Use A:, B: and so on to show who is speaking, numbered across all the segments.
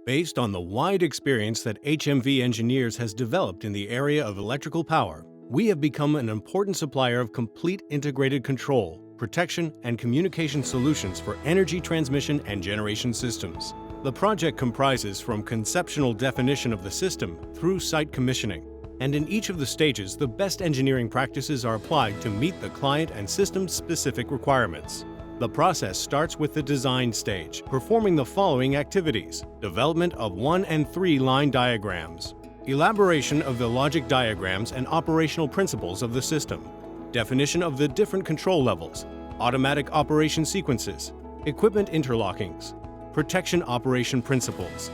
A: Based on the wide experience that HMV Engineers has developed in the area of electrical power, we have become an important supplier of complete integrated control, protection, and communication solutions for energy transmission and generation systems. The project comprises from conceptual definition of the system through site commissioning, and in each of the stages, the best engineering practices are applied to meet the client and system-specific requirements. The process starts with the design stage, performing the following activities: development of 1 and 3 line diagrams, elaboration of the logic diagrams and operational principles of the system, definition of the different control levels, automatic operation sequences, equipment interlockings, protection operation principles,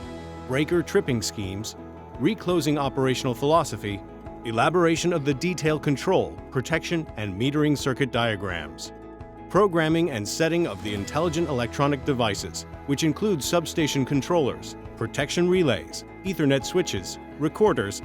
A: breaker tripping schemes, reclosing operational philosophy, elaboration of the detailed control, protection, and metering circuit diagrams, programming and setting of the intelligent electronic devices, which include substation controllers, protection relays, Ethernet switches, recorders,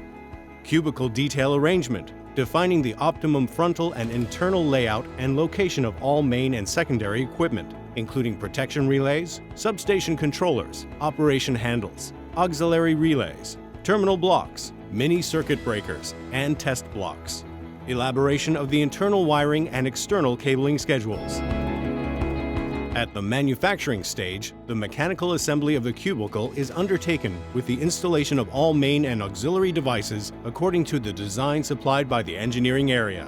A: cubicle detail arrangement, defining the optimum frontal and internal layout and location of all main and secondary equipment, including protection relays, substation controllers, operation handles, auxiliary relays, terminal blocks, mini circuit breakers, and test blocks. Elaboration of the internal wiring and external cabling schedules. At the manufacturing stage, the mechanical assembly of the cubicle is undertaken with the installation of all main and auxiliary devices according to the design supplied by the engineering area.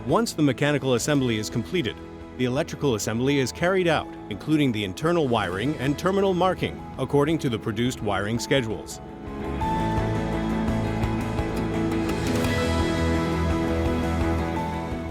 A: Once the mechanical assembly is completed, the electrical assembly is carried out, including the internal wiring and terminal marking, according to the produced wiring schedules.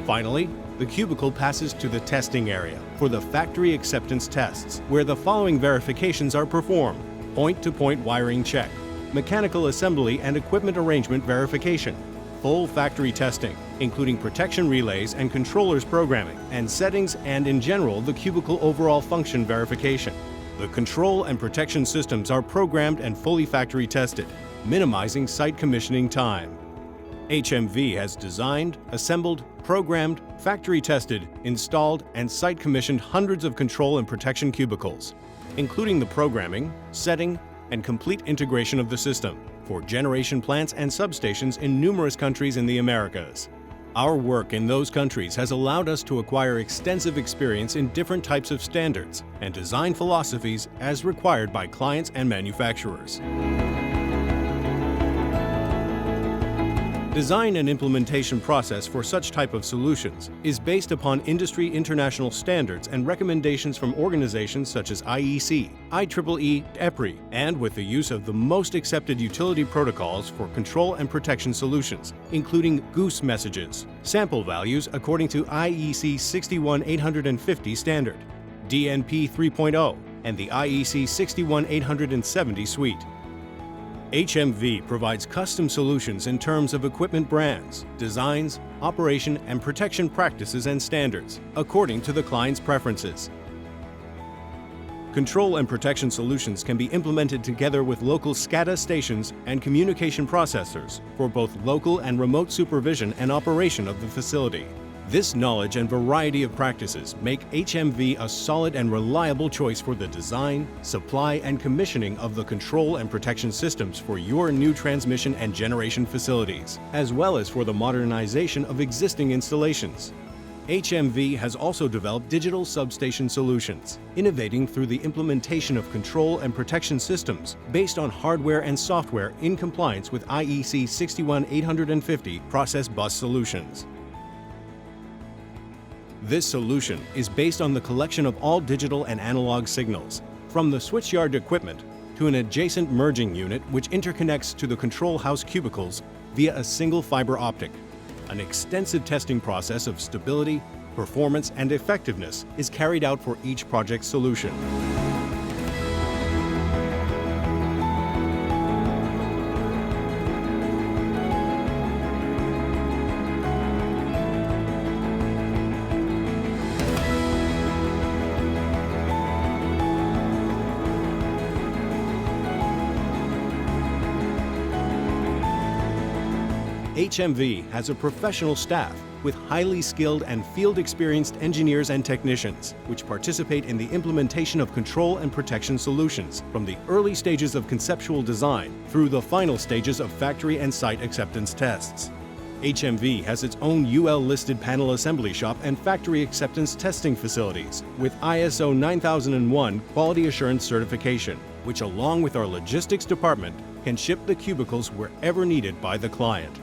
A: Finally, the cubicle passes to the testing area for the factory acceptance tests, where the following verifications are performed: point-to-point wiring check, mechanical assembly and equipment arrangement verification, full factory testing, including protection relays and controllers programming and settings, and in general, the cubicle overall function verification. The control and protection systems are programmed and fully factory tested, minimizing site commissioning time. HMV has designed, assembled, programmed, factory tested, installed, and site commissioned hundreds of control and protection cubicles, including the programming, setting, and complete integration of the system for generation plants and substations in numerous countries in the Americas. Our work in those countries has allowed us to acquire extensive experience in different types of standards and design philosophies as required by clients and manufacturers. Design and implementation process for such type of solutions is based upon industry international standards and recommendations from organizations such as IEC, IEEE, EPRI, and with the use of the most accepted utility protocols for control and protection solutions, including goose messages, sample values according to IEC 61850 standard, DNP 3.0, and the IEC 61870 suite. HMV provides custom solutions in terms of equipment brands, designs, operation, and protection practices and standards, according to the client's preferences. Control and protection solutions can be implemented together with local SCADA stations and communication processors for both local and remote supervision and operation of the facility. This knowledge and variety of practices make HMV a solid and reliable choice for the design, supply, and commissioning of the control and protection systems for your new transmission and generation facilities, as well as for the modernization of existing installations. HMV has also developed digital substation solutions, innovating through the implementation of control and protection systems based on hardware and software in compliance with IEC 61850 process bus solutions. This solution is based on the collection of all digital and analog signals, from the switchyard equipment to an adjacent merging unit which interconnects to the control house cubicles via a single fiber optic. An extensive testing process of stability, performance, and effectiveness is carried out for each project solution. HMV has a professional staff with highly skilled and field-experienced engineers and technicians, which participate in the implementation of control and protection solutions from the early stages of conceptual design through the final stages of factory and site acceptance tests. HMV has its own UL-listed panel assembly shop and factory acceptance testing facilities with ISO 9001 quality assurance certification, which along with our logistics department can ship the cubicles wherever needed by the client.